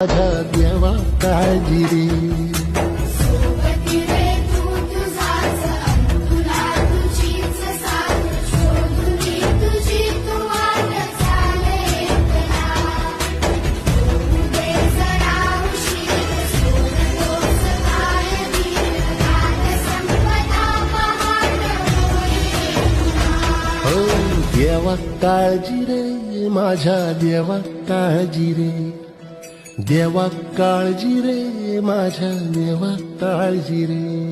माझ्या देवा काळजी रे. सोबती रे तू तुझाच तुला तुझीच साथ शोधुनी तुझी तू वाट चाले एकला. उदे जरा उशीर सोडतोस काय वीर काल संपदा पहाट होईल पुन्हा. हो देवा काळजी रे माझ्या देवा काळजी रे. देवा काळजी रे माझ्या देवा काळजी रे.